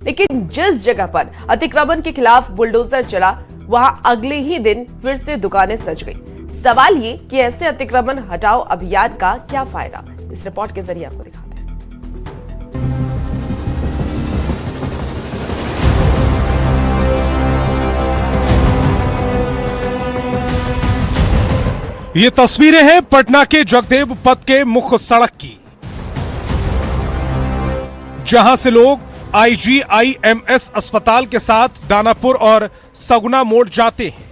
लेकिन जिस जगह पर अतिक्रमण के खिलाफ बुलडोजर चला वहां अगले ही दिन फिर से दुकानें सज गई। सवाल ये कि ऐसे अतिक्रमण हटाओ अभियान का क्या फायदा, इस रिपोर्ट के जरिए आपको दिखाते हैं। ये तस्वीरें हैं पटना के जगदेव पथ के मुख्य सड़क की, जहां से लोग IGIMS अस्पताल के साथ दानापुर और सगुना मोड़ जाते हैं।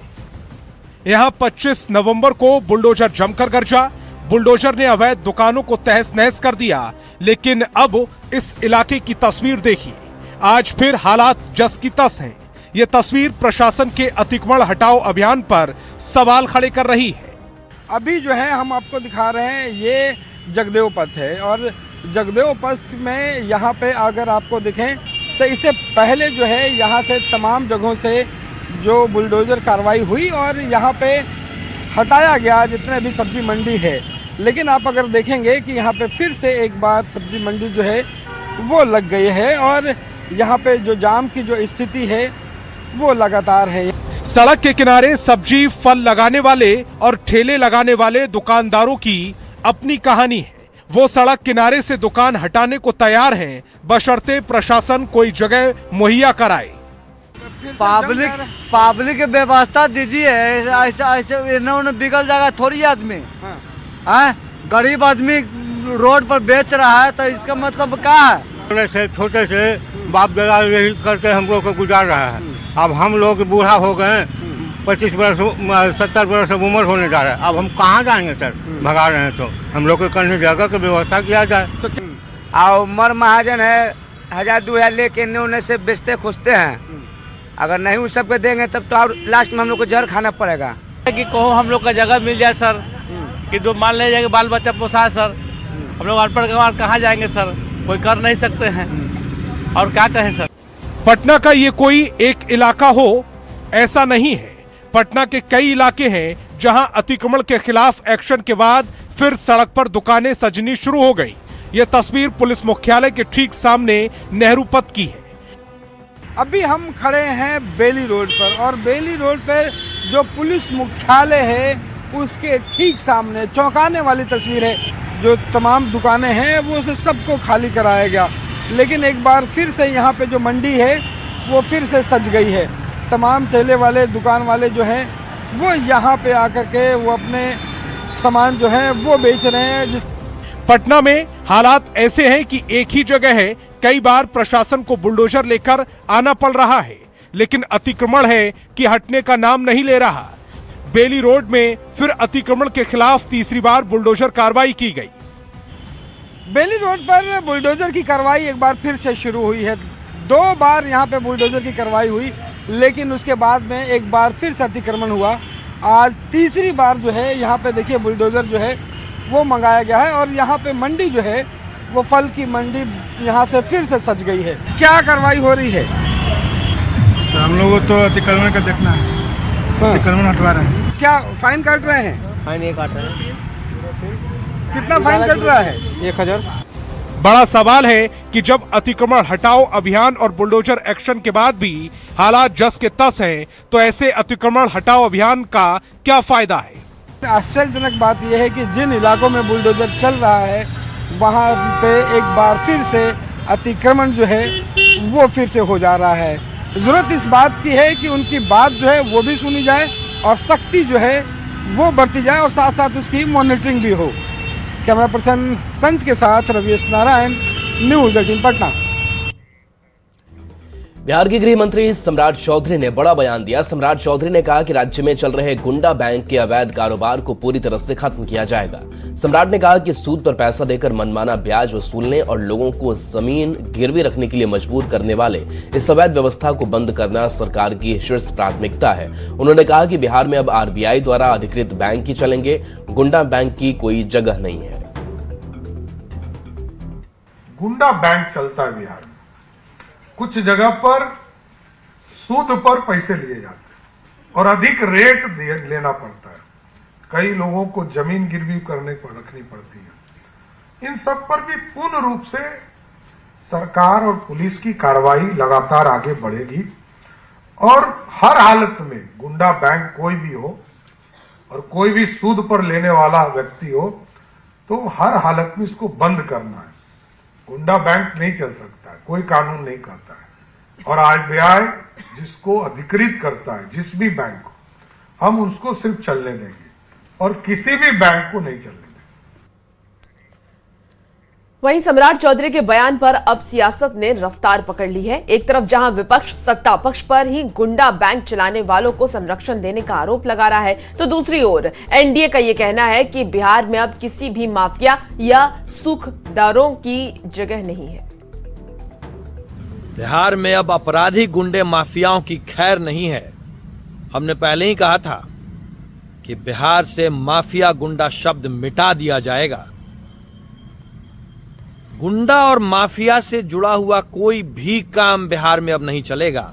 यहां 25 नवंबर को बुलडोजर जमकर गरजा। बुलडोजर ने अवैध दुकानों को तहस नहस कर दिया, लेकिन अब इस इलाके की तस्वीर देखिए, आज फिर हालात जस की तस हैं। ये तस्वीर प्रशासन के अतिक्रमण हटाओ अभियान पर सवाल खड़े कर रही है। अभी जो है हम आपको दिखा रहे हैं, ये जगदेव पथ है और जगदेव पथ में यहाँ पे अगर आपको दिखें तो इससे पहले जो है यहाँ से तमाम जगहों से जो बुलडोज़र कार्रवाई हुई और यहाँ पे हटाया गया जितने भी सब्जी मंडी है। लेकिन आप अगर देखेंगे कि यहाँ पे फिर से एक बार सब्जी मंडी जो है वो लग गई है और यहाँ पे जो जाम की जो स्थिति है वो लगातार है। सड़क के किनारे सब्जी फल लगाने वाले और ठेले लगाने वाले दुकानदारों की अपनी कहानी है। वो सड़क किनारे से दुकान हटाने को तैयार हैं, बशर्ते प्रशासन कोई जगह मुहैया कराए। पब्लिक व्यवस्था दीजिए, ऐसा ऐसे इन्होंने बिगल जाएगा थोड़ी आदमी। हाँ, गरीब आदमी रोड पर बेच रहा है तो इसका मतलब क्या है? छोटे से बाप दादा यही करके हम लोग को गुजार रहा है। अब हम लोग बूढ़ा हो गए, 25 वर्ष 70 वर्ष उम्र होने जा रहा है। अब हम कहाँ जाएंगे सर? भगा रहे हैं तो हम लोग को कहीं जगह की व्यवस्था किया जाए। और मर महाजन है 1000-2000 लेके उन्हें से बेचते खुजते हैं। अगर नहीं उस सबके देंगे तब तो और लास्ट में हम लोग को जहर खाना पड़ेगा। कि कहो हम लोग का जगह मिल जाए सर, कि जो मान ले जाएगा बाल बच्चा पोसाए सर। हम लोग अनपढ़ गंवार कहाँ जाएंगे सर? कोई कर नहीं सकते हैं और क्या कहें सर। पटना का ये कोई एक इलाका हो ऐसा नहीं है। पटना के कई इलाके हैं जहां अतिक्रमण के खिलाफ एक्शन के बाद फिर सड़क पर दुकानें सजनी शुरू हो गई। ये तस्वीर पुलिस मुख्यालय के ठीक सामने नेहरू पथ की है। अभी हम खड़े हैं बेली रोड पर और बेली रोड पर जो पुलिस मुख्यालय है उसके ठीक सामने चौंकाने वाली तस्वीर है। जो तमाम दुकानें हैं वो उसे सबको खाली कराया गया, लेकिन एक बार फिर से यहाँ पे जो मंडी है वो फिर से सज गई है। तमाम ठेले वाले दुकान वाले जो हैं वो यहाँ पे आकर के वो अपने सामान जो है वो बेच रहे हैं। पटना में हालात ऐसे हैं कि एक ही जगह है, कई बार प्रशासन को बुलडोजर लेकर आना पड़ रहा है, लेकिन अतिक्रमण है कि हटने का नाम नहीं ले रहा। बेली रोड में फिर अतिक्रमण के खिलाफ तीसरी बार बुलडोजर कार्रवाई की गई। बेली रोड पर बुलडोजर की कार्रवाई एक बार फिर से शुरू हुई है। 2 बार यहाँ पे बुलडोजर की कार्रवाई हुई, लेकिन उसके बाद में एक बार फिर से अतिक्रमण हुआ। आज तीसरी बार जो है यहाँ पे देखिए बुलडोजर जो है वो मंगाया गया है और यहाँ पे मंडी जो है वो फल की मंडी यहाँ से फिर से सज गई है। क्या कार्रवाई हो रही है? तो हम लोग तो अतिक्रमण का देखना है। अतिक्रमण हटवा रहे हैं। क्या फाइन काट रहे हैं? फाइन ये काट रहे हैं। कितना फाइन कट रहा है? 1000। बड़ा सवाल है कि जब अतिक्रमण हटाओ अभियान और बुलडोजर एक्शन के बाद भी हालात जस के तस हैं, तो ऐसे अतिक्रमण हटाओ अभियान का क्या फायदा है? आश्चर्यजनक बात यह है कि जिन इलाकों में बुलडोजर चल रहा है वहां पे एक बार फिर से अतिक्रमण जो है वो फिर से हो जा रहा है। जरूरत इस बात की है कि उनकी बात जो है वो भी सुनी जाए और सख्ती जो है वो बढ़ती जाए और साथ साथ उसकी मॉनिटरिंग भी हो। कैमरा पर्सन संत के साथ रवि नारायण, न्यूज़ 18 पटना। बिहार के गृह मंत्री सम्राट चौधरी ने बड़ा बयान दिया। सम्राट चौधरी ने कहा कि राज्य में चल रहे गुंडा बैंक के अवैध कारोबार को पूरी तरह से खत्म किया जाएगा। सम्राट ने कहा कि सूद पर पैसा देकर मनमाना ब्याज वसूलने और लोगों को जमीन गिरवी रखने के लिए मजबूर करने वाले इस अवैध व्यवस्था को बंद करना सरकार की शीर्ष प्राथमिकता है। उन्होंने कहा कि बिहार में अब RBI द्वारा अधिकृत बैंक ही चलेंगे, गुंडा बैंक की कोई जगह नहीं है। गुंडा बैंक चलता है बिहार में। कुछ जगह पर सूद पर पैसे लिए जाते हैं और अधिक रेट लेना पड़ता है। कई लोगों को जमीन गिरवी करने पर रखनी पड़ती है। इन सब पर भी पूर्ण रूप से सरकार और पुलिस की कार्रवाई लगातार आगे बढ़ेगी और हर हालत में गुंडा बैंक कोई भी हो और कोई भी सूद पर लेने वाला व्यक्ति हो तो हर हालत में इसको बंद करना है। गुंडा बैंक नहीं चल सकता है, कोई कानून नहीं करता है। और आरबीआई जिसको अधिकृत करता है, जिस भी बैंक को, हम उसको सिर्फ चलने देंगे और किसी भी बैंक को नहीं चलने देंगे। वहीं सम्राट चौधरी के बयान पर अब सियासत ने रफ्तार पकड़ ली है। एक तरफ जहां विपक्ष सत्ता पक्ष पर ही गुंडा बैंक चलाने वालों को संरक्षण देने का आरोप लगा रहा है, तो दूसरी ओर एनडीए का यह कहना है कि बिहार में अब किसी भी माफिया या सूखदारों की जगह नहीं है। बिहार में अब अपराधी गुंडे माफियाओं की खैर नहीं है। हमने पहले ही कहा था कि बिहार से माफिया गुंडा शब्द मिटा दिया जाएगा। गुंडा और माफिया से जुड़ा हुआ कोई भी काम बिहार में अब नहीं चलेगा,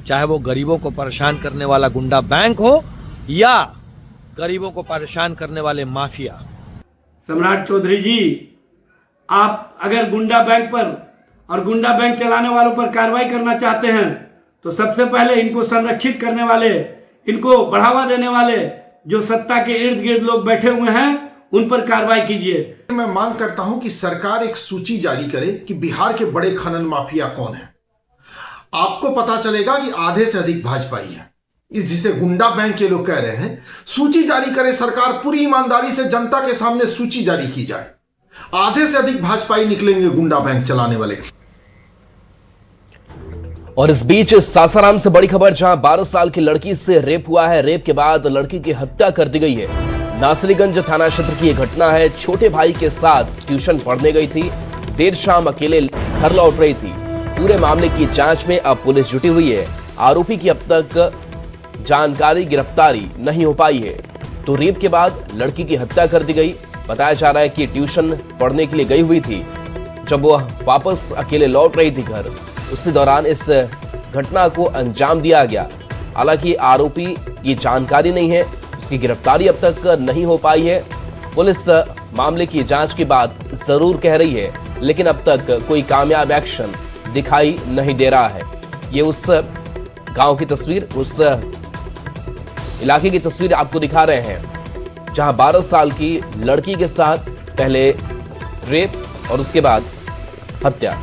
चाहे वो गरीबों को परेशान करने वाला गुंडा बैंक हो या गरीबों को परेशान करने वाले माफिया। सम्राट चौधरी जी, आप अगर गुंडा बैंक पर और गुंडा बैंक चलाने वालों पर कार्रवाई करना चाहते हैं तो सबसे पहले इनको संरक्षित करने वाले, इनको बढ़ावा देने वाले जो सत्ता के इर्द गिर्द लोग बैठे हुए हैं उन पर कार्रवाई कीजिए। मैं मांग करता हूं कि सरकार एक सूची जारी करे कि बिहार के बड़े खनन माफिया कौन है। आपको पता चलेगा कि आधे से अधिक भाजपाई है, जिसे गुंडा बैंक के लोग कह रहे हैं। सूची जारी करे सरकार, पूरी ईमानदारी से जनता के सामने सूची जारी की जाए। आधे से अधिक भाजपाई निकलेंगे गुंडा बैंक चलाने वाले। और इस बीच सासाराम से बड़ी खबर, जहां 12 साल की लड़की से रेप हुआ है। रेप के बाद लड़की की हत्या कर दी गई है। नासरीगंज थाना क्षेत्र की यह घटना है। छोटे भाई के साथ ट्यूशन पढ़ने गई थी, देर शाम अकेले घर लौट रही थी। पूरे मामले की जांच में अब पुलिस जुटी हुई है। आरोपी की अब तक जानकारी गिरफ्तारी नहीं हो पाई है। तो रेप के बाद लड़की की हत्या कर दी गई। बताया जा रहा है कि ट्यूशन पढ़ने के लिए गई हुई थी। जब वह वापस अकेले लौट रही थी घर, उसी दौरान इस घटना को अंजाम दिया गया। हालांकि आरोपी की जानकारी नहीं है, उसकी गिरफ्तारी अब तक नहीं हो पाई है। पुलिस मामले की जांच की बात जरूर कह रही है, लेकिन अब तक कोई कामयाब एक्शन दिखाई नहीं दे रहा है। ये उस गांव की तस्वीर, उस इलाके की तस्वीर आपको दिखा रहे हैं जहां 12 साल की लड़की के साथ पहले रेप और उसके बाद हत्या।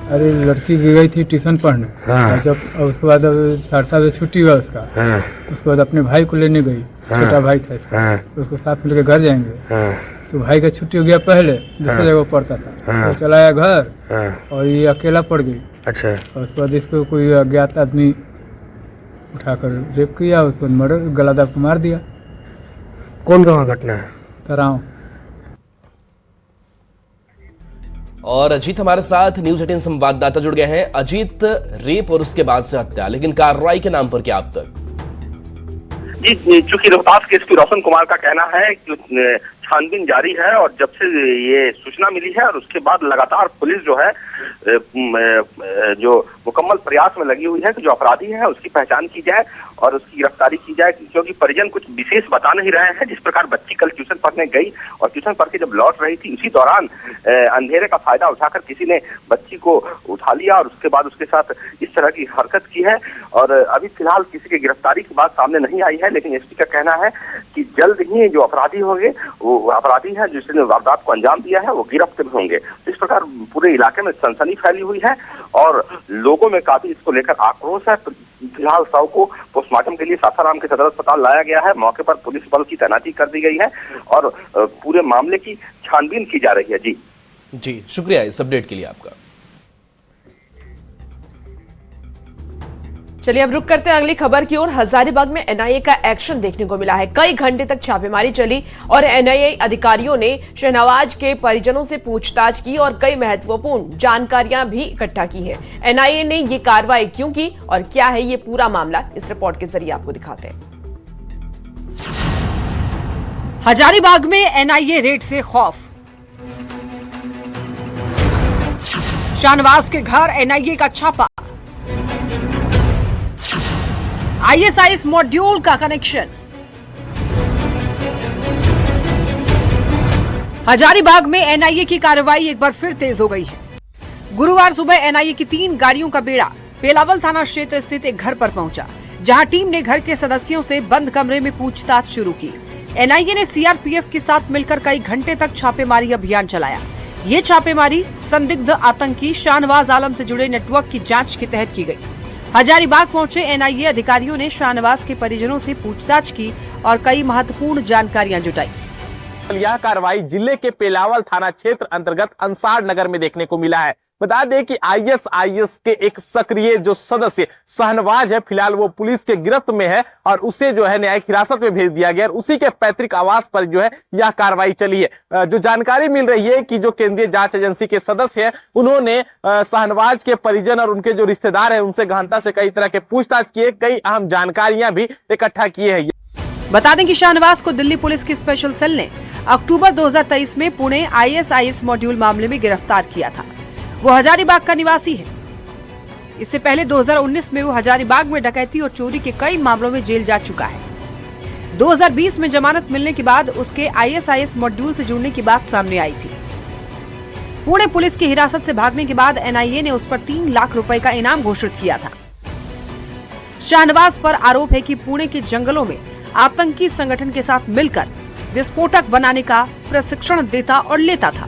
अरे लड़की गई थी ट्यूशन पढ़ने। हाँ। जब उसके बाद 7:30 बजे छुट्टी हुआ उसका। हाँ। उसके बाद अपने भाई को लेने गई। हाँ। छोटा भाई था। हाँ। उसको साथ में लेकर घर जाएंगे। हाँ। तो भाई का छुट्टी हो गया पहले, दूसरी जगह पढ़ता था। हाँ। तो चला आया घर। हाँ। और ये अकेला पड़ गई। अच्छा। और उसके बाद इसको कोई अज्ञात आदमी उठाकर रेप किया, उसको मर्डर गला दाब के मार दिया। कौन कहाँ घटना है? तराव। और अजीत हमारे साथ न्यूज 18 संवाददाता जुड़ गए हैं। अजीत, रेप और उसके बाद से हत्या, लेकिन कार्रवाई के नाम पर क्या अब तक? जी, चूंकि रोहतास के एसपी रोशन कुमार का कहना है कि छानबीन जारी है और जब से ये सूचना मिली है और उसके बाद लगातार पुलिस जो है जो मुकम्मल प्रयास में लगी हुई है कि जो अपराधी है उसकी पहचान की जाए और उसकी गिरफ्तारी की जाए, क्योंकि परिजन कुछ विशेष बता नहीं रहे हैं। जिस प्रकार बच्ची कल ट्यूशन पढ़ने गई और ट्यूशन पढ़ के जब लौट रही थी, उसी दौरान अंधेरे का फायदा उठाकर किसी ने बच्ची को उठा लिया और उसके बाद उसके साथ इस तरह की हरकत की है। और अभी फिलहाल किसी की गिरफ्तारी की बात सामने नहीं आई है, लेकिन एसपी का कहना है कि जल्द ही जो अपराधी होंगे, वो अपराधी है जिसने वारदात को अंजाम दिया है, वो गिरफ्त में होंगे। इस प्रकार पूरे इलाके में सनसनी फैली हुई है और लोगों में काफी इसको लेकर आक्रोश है। फिलहाल शव को पोस्टमार्टम के लिए सासाराम के सदर अस्पताल लाया गया है। मौके पर पुलिस बल की तैनाती कर दी गई है और पूरे मामले की छानबीन की जा रही है। जी, शुक्रिया इस अपडेट के लिए आपका। चलिए अब रुक करते हैं अगली खबर की ओर। हजारीबाग में एनआईए का एक्शन देखने को मिला है। कई घंटे तक छापेमारी चली और एनआईए अधिकारियों ने शहनवाज के परिजनों से पूछताछ की और कई महत्वपूर्ण जानकारियां भी इकट्ठा की है। एनआईए ने ये कार्रवाई क्यों की और क्या है ये पूरा मामला, इस रिपोर्ट के जरिए आपको दिखाते हैं। हजारीबाग में एनआईए रेड से खौफ। शाहनवाज के घर एनआईए का छापा। आईएसआईएस मॉड्यूल का कनेक्शन। हजारीबाग में एनआईए की कार्रवाई एक बार फिर तेज हो गई है। गुरुवार सुबह एनआईए की 3 गाड़ियों का बेड़ा पेलावल थाना क्षेत्र स्थित एक घर पर पहुंचा, जहां टीम ने घर के सदस्यों से बंद कमरे में पूछताछ शुरू की। एनआईए ने सीआरपीएफ के साथ मिलकर कई घंटे तक छापेमारी अभियान चलाया। ये छापेमारी संदिग्ध आतंकी शाहनवाज आलम से जुड़े नेटवर्क की जांच के तहत की गई। हजारीबाग पहुंचे एनआईए अधिकारियों ने शाहनवाज के परिजनों से पूछताछ की और कई महत्वपूर्ण जानकारियां जुटाई। यह कार्रवाई जिले के पेलावल थाना क्षेत्र अंतर्गत अंसार नगर में देखने को मिला है। बता दें कि आईएसआईएस के एक सक्रिय जो सदस्य शाहनवाज है, फिलहाल वो पुलिस के गिरफ्त में है और उसे जो है न्यायिक हिरासत में भेज दिया गया और उसी के पैतृक आवास पर जो है यह कार्रवाई चली है। जो जानकारी मिल रही है कि जो केंद्रीय जांच एजेंसी के सदस्य हैं, उन्होंने शाहनवाज के परिजन और उनके जो रिश्तेदार हैं उनसे गहनता से कई तरह के पूछताछ किए, कई अहम जानकारियां भी इकट्ठा किए हैं। बता दें कि शाहनवाज को दिल्ली पुलिस की स्पेशल सेल ने अक्टूबर 2023 में पुणे आईएसआईएस मॉड्यूल मामले में गिरफ्तार किया था। वो हजारीबाग का निवासी है। इससे पहले 2019 में वो हजारीबाग में डकैती और चोरी के कई मामलों में जेल जा चुका है। 2020 में जमानत मिलने के बाद उसके आईएसआईएस मॉड्यूल से जुड़ने की बात सामने आई थी। पुणे पुलिस की हिरासत से भागने के बाद एनआईए ने उस पर 3 लाख रुपए का इनाम घोषित किया था। शाहनवाज पर आरोप है कि पुणे के जंगलों में आतंकी संगठन के साथ मिलकर विस्फोटक बनाने का प्रशिक्षण देता और लेता था।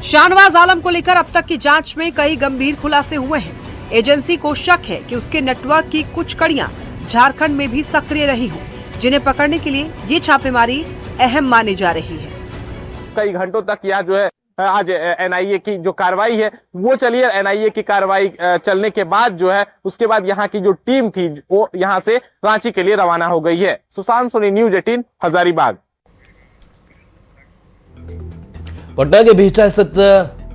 शाहनवाज आलम को लेकर अब तक की जांच में कई गंभीर खुलासे हुए हैं। एजेंसी को शक है कि उसके नेटवर्क की कुछ कड़ियां झारखंड में भी सक्रिय रही हों, जिन्हें पकड़ने के लिए ये छापेमारी अहम मानी जा रही है। कई घंटों तक यह जो है आज एनआईए की जो कार्रवाई है वो चली है। एनआईए की कार्रवाई चलने के बाद जो है उसके बाद यहाँ की जो टीम थी वो यहाँ से रांची के लिए रवाना हो गई है। सुशांत सोनी, न्यूज 18, हजारीबाग। पटना के बिहटा स्थित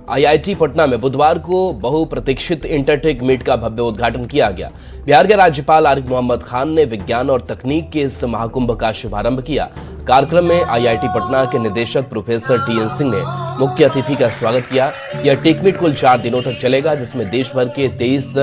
आईआईटी पटना में बुधवार को बहुप्रतीक्षित इंटरटेक मीट का भव्य उद्घाटन किया गया। बिहार के राज्यपाल आरिफ मोहम्मद खान ने विज्ञान और तकनीक के इस महाकुंभ का शुभारंभ किया। कार्यक्रम में आईआईटी पटना के निदेशक प्रोफेसर टीएन सिंह ने मुख्य अतिथि का स्वागत किया। यह टेक मीट कुल 4 दिनों तक चलेगा, जिसमें देश भर के 23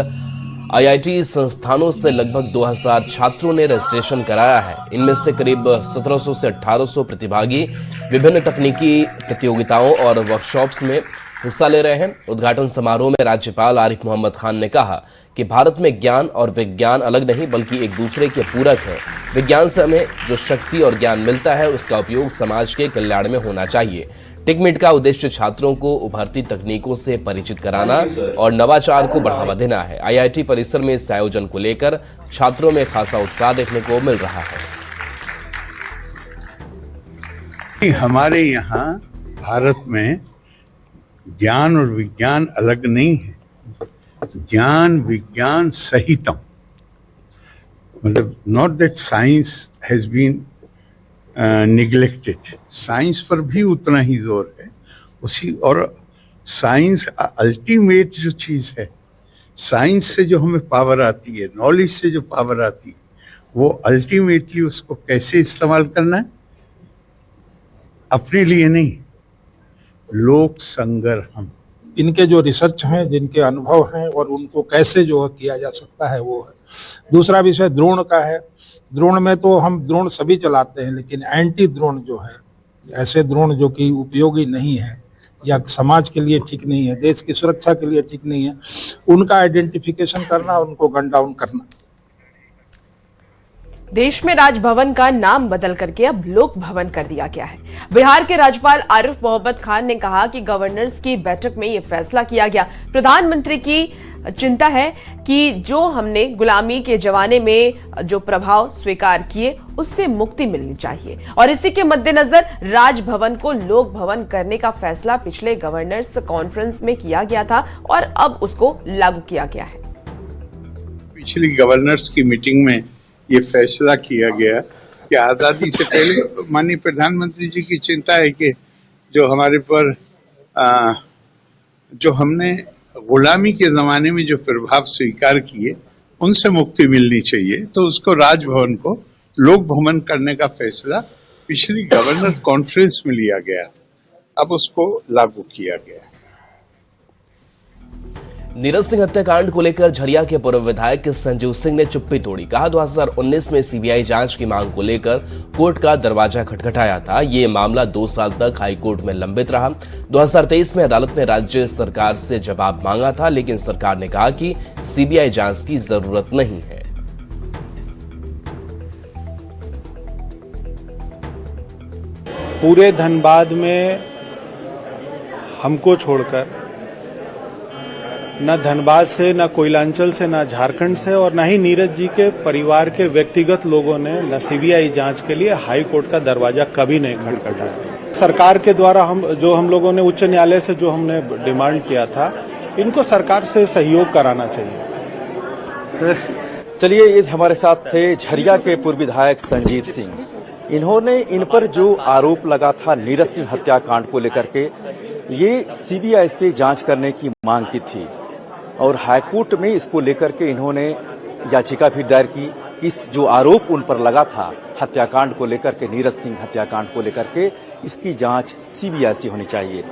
आईआईटी संस्थानों से लगभग 2000 छात्रों ने रजिस्ट्रेशन कराया है। इनमें से करीब 1700 से 1800 प्रतिभागी विभिन्न तकनीकी प्रतियोगिताओं और वर्कशॉप्स में हिस्सा ले रहे हैं। उद्घाटन समारोह में राज्यपाल आरिफ मोहम्मद खान ने कहा कि भारत में ज्ञान और विज्ञान अलग नहीं बल्कि एक दूसरे के पूरक है। विज्ञान से हमें जो शक्ति और ज्ञान मिलता है उसका उपयोग समाज के कल्याण में होना चाहिए। टेकमिट का उद्देश्य छात्रों को उभरती तकनीकों से परिचित कराना और नवाचार को बढ़ावा देना है। आईआईटी परिसर में इस आयोजन को लेकर छात्रों में खासा उत्साह देखने को मिल रहा है। हमारे यहाँ भारत में ज्ञान और विज्ञान अलग नहीं है, ज्ञान विज्ञान सहितम, मतलब not that science has been neglected. Science पर भी उतना ही जोर है उसी, और साइंस अल्टीमेट जो चीज है, साइंस से जो हमें पावर आती है, नॉलेज से जो पावर आती है, वो अल्टीमेटली उसको कैसे इस्तेमाल करना है, अपने लिए नहीं, लोक संग्रहम। इनके जो रिसर्च हैं, जिनके अनुभव हैं और उनको कैसे जो किया जा सकता है वो है। दूसरा विषय द्रोण का है। द्रोण में तो हम द्रोण सभी चलाते हैं, लेकिन एंटी द्रोण जो है, ऐसे द्रोण जो कि उपयोगी नहीं है या समाज के लिए ठीक नहीं है, देश की सुरक्षा के लिए ठीक नहीं है, उनका आइडेंटिफिकेशन करना, उनको गन डाउन करना। देश में राजभवन का नाम बदल करके अब लोक भवन कर दिया गया है। बिहार के राज्यपाल आरिफ मोहम्मद खान ने कहा कि गवर्नर्स की बैठक में यह फैसला किया गया। प्रधानमंत्री की चिंता है कि जो हमने गुलामी के जमाने में जो प्रभाव स्वीकार किए उससे मुक्ति मिलनी चाहिए, और इसी के मद्देनजर राजभवन को लोक भवन करने का फैसला पिछले गवर्नर्स कॉन्फ्रेंस में किया गया था और अब उसको लागू किया गया है। पिछली गवर्नर्स की मीटिंग में ये फैसला किया गया कि आज़ादी से पहले माननीय प्रधानमंत्री जी की चिंता है कि जो हमारे पर जो हमने गुलामी के ज़माने में जो प्रभाव स्वीकार किए उनसे मुक्ति मिलनी चाहिए, तो उसको राजभवन को लोक भवन करने का फैसला पिछली गवर्नर कॉन्फ्रेंस में लिया गया था, अब उसको लागू किया गया। नीरज सिंह हत्याकांड को लेकर झरिया के पूर्व विधायक संजीव सिंह ने चुप्पी तोड़ी। कहा 2019 में सीबीआई जांच की मांग को लेकर कोर्ट का दरवाजा खटखटाया था। ये मामला 2 साल तक हाईकोर्ट में लंबित रहा। 2023 में अदालत ने राज्य सरकार से जवाब मांगा था, लेकिन सरकार ने कहा कि सीबीआई जांच की जरूरत नहीं है। पूरे धनबाद में हमको छोड़कर न धनबाद से, न कोयलांचल से, न झारखंड से और न ही नीरज जी के परिवार के व्यक्तिगत लोगों ने न सीबीआई जांच के लिए हाई कोर्ट का दरवाजा कभी नहीं खटखटाया। सरकार के द्वारा हम लोगों ने उच्च न्यायालय से जो हमने डिमांड किया था, इनको सरकार से सहयोग कराना चाहिए। चलिए, ये हमारे साथ थे झरिया के पूर्व विधायक संजीव सिंह। इन्होंने इन पर जो आरोप लगा था नीरज सिंह हत्याकांड को लेकर के, ये सीबीआई से जांच करने की मांग की थी और हाईकोर्ट में इसको लेकर के इन्होंने याचिका भी दायर की कि इस जो आरोप उन पर लगा था हत्याकांड को लेकर के, नीरज सिंह हत्याकांड को लेकर के, इसकी जांच सीबीआई से होनी चाहिए।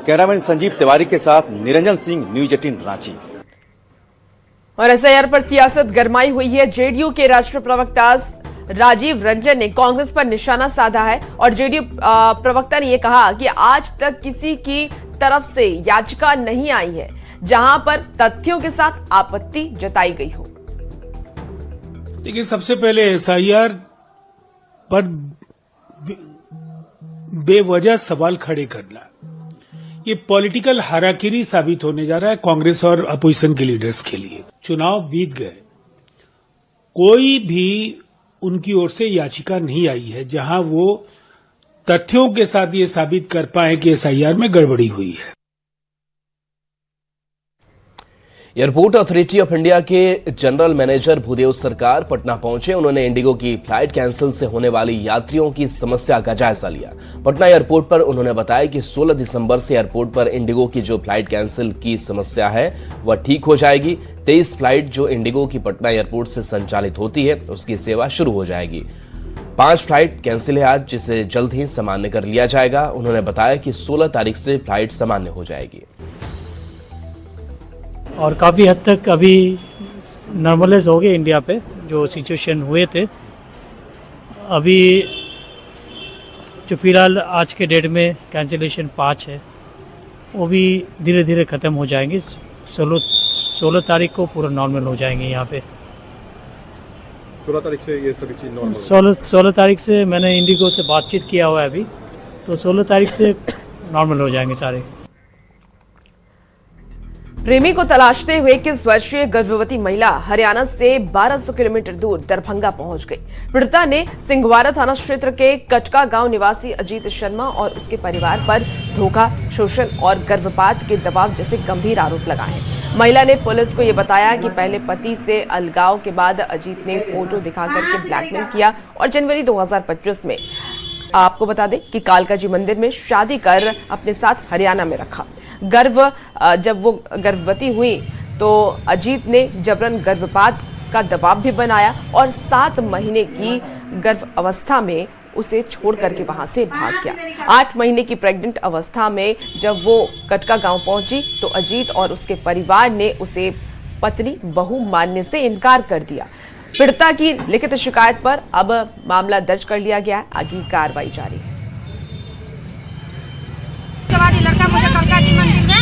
कैमरामैन संजीव तिवारी के साथ निरंजन सिंह, न्यूज 18 रांची। और एसआईआर पर सियासत गरमाई हुई है। जेडीयू के राष्ट्रीय प्रवक्ता राजीव रंजन ने कांग्रेस पर निशाना साधा है और जेडीयू प्रवक्ता ने यह कहा कि आज तक किसी की तरफ से याचिका नहीं आई है जहां पर तथ्यों के साथ आपत्ति जताई गई हो। देखिए, सबसे पहले एसआईआर पर बेवजह सवाल खड़े करना, ये पॉलिटिकल हाराकिरी साबित होने जा रहा है कांग्रेस और अपोजिशन के लीडर्स के लिए। चुनाव बीत गए, कोई भी उनकी ओर से याचिका नहीं आई है जहां वो तथ्यों के साथ ये साबित कर पाए कि एसआईआर में गड़बड़ी हुई है। एयरपोर्ट अथॉरिटी ऑफ इंडिया के जनरल मैनेजर भूदेव सरकार पटना पहुंचे। उन्होंने इंडिगो की फ्लाइट कैंसिल से होने वाली यात्रियों की समस्या का जायजा लिया। पटना एयरपोर्ट पर उन्होंने बताया कि 16 दिसंबर से एयरपोर्ट पर इंडिगो की जो फ्लाइट कैंसिल की समस्या है वह ठीक हो जाएगी। 23 फ्लाइट जो इंडिगो की पटना एयरपोर्ट से संचालित होती है उसकी सेवा शुरू हो जाएगी। 5 फ्लाइट कैंसिल है आज, जिसे जल्द ही सामान्य कर लिया जाएगा। उन्होंने बताया कि 16 तारीख से फ्लाइट सामान्य हो जाएगी और काफ़ी हद तक अभी नॉर्मलाइज हो गए इंडिया पे जो सिचुएशन हुए थे। अभी जो फिलहाल आज के डेट में कैंसिलेशन 5 है, वो भी धीरे धीरे ख़त्म हो जाएंगे। 16 तारीख को पूरा नॉर्मल हो जाएंगे यहाँ पे। 16 तारीख से ये सभी चीज़ नॉर्मल। 16 तारीख से मैंने इंडिगो से बातचीत किया हुआ है अभी, तो 16 तारीख से नॉर्मल हो जाएंगे सारे। प्रेमी को तलाशते हुए 21 वर्षीय गर्भवती महिला हरियाणा से 1200 किलोमीटर दूर दरभंगा पहुंच गई। पीड़िता ने सिंघवारा थाना क्षेत्र के कटका गांव निवासी अजीत शर्मा और उसके परिवार पर धोखा, शोषण और गर्भपात के दबाव जैसे गंभीर आरोप लगाए हैं। महिला ने पुलिस को यह बताया कि पहले पति से अलगाव के बाद अजीत ने फोटो दिखा करके ब्लैकमेल किया और जनवरी 2025 में आपको बता दें कि कालका जी मंदिर में शादी कर अपने साथ हरियाणा में रखा। जब वो गर्भवती हुई तो अजीत ने जबरन गर्भपात का दबाव भी बनाया और 7 महीने की गर्भ अवस्था में उसे छोड़ करके वहां से भाग गया। 8 महीने की प्रेग्नेंट अवस्था में जब वो कटका गांव पहुंची तो अजीत और उसके परिवार ने उसे पत्नी बहू मानने से इनकार कर दिया। पीड़िता की लिखित शिकायत पर अब मामला दर्ज कर लिया गया है। आगे कार्रवाई जारी है। उसके बाद ये लड़का मुझे कलका जी मंदिर में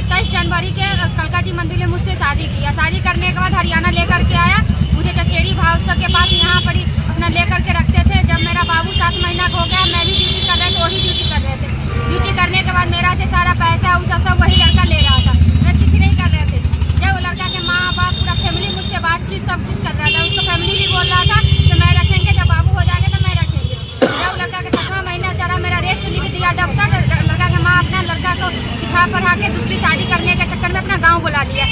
23 जनवरी के कलका जी मंदिर में मुझसे शादी किया। शादी करने के बाद हरियाणा लेकर के आया। मुझे चचेरी भाव के पास यहाँ पर अपना लेकर के रखते थे। जब मेरा बाबू 7 महीना का हो गया, मैं भी ड्यूटी कर रहे थे, वही ड्यूटी कर रहे थे। ड्यूटी करने के बाद मेरा से सारा पैसा उसा सब वही लड़का ले रहा था, मैं कुछ नहीं कर रहे थे। जब वो लड़का के माँ बाप पूरा फैमिली मुझसे बातचीत सब चीज़ कर रहा था। उसको फैमिली भी बोल रहा था कि मैं रखेंगे, जब बाबू हो जाएगा तो मैं रखेंगे। जब लड़का के 7वां महीना चला, मेरा रेस्ट लिख दिया डॉक्टर। लड़का के माँ अपना लड़का को सिखा पढ़ा के दूसरी शादी करने के चक्कर में अपना गाँव बुला लिया।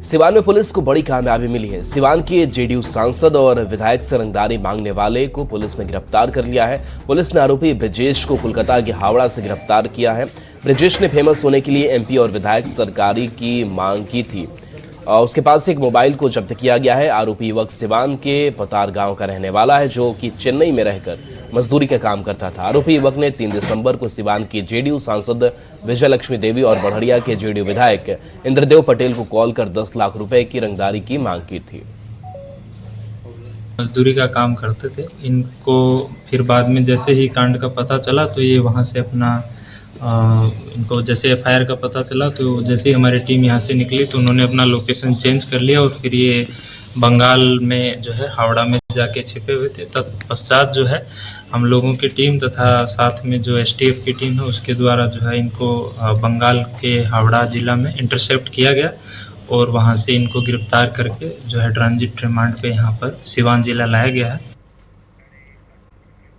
सिवान में पुलिस को बड़ी कामयाबी मिली है। सिवान के जेडीयू सांसद और विधायक से रंगदारी मांगने वाले को पुलिस ने गिरफ्तार कर लिया है। पुलिस ने आरोपी ब्रजेश को कोलकाता के हावड़ा से गिरफ्तार किया है। ब्रजेश ने फेमस होने के लिए एमपी और विधायक सरकारी की मांग की थी उसके पास से एक मोबाइल को जब्त किया गया है। आरोपी युवक सिवान के पतार गांव का रहने वाला है, जो कि चेन्नई में रहकर मजदूरी का काम करता था। आरोपी युवक ने 3 दिसंबर को सिवान की जेडीयू सांसद विजय लक्ष्मी देवी और बढ़िया के जेडीयू विधायक इंद्रदेव पटेल को कॉल कर 10 लाख रुपए की रंगदारी की मांग की थी। मजदूरी का काम करते थे। इनको फिर बाद में जैसे ही कांड का पता चला तो ये वहाँ से अपना इनको जैसे एफआईआर का पता चला तो जैसे ही हमारी टीम यहाँ से निकली तो उन्होंने अपना लोकेशन चेंज कर लिया और फिर ये बंगाल में जो है हावड़ा में जाके छिपे हुए थे। तत्पश्चात जो है हम लोगों की टीम तथा साथ में जो एसटीएफ की टीम है उसके द्वारा जो है इनको बंगाल के हावड़ा जिला में इंटरसेप्ट किया गया और वहां से इनको गिरफ्तार करके जो है ट्रांजिट रिमांड पे यहाँ पर सिवान जिला लाया गया है।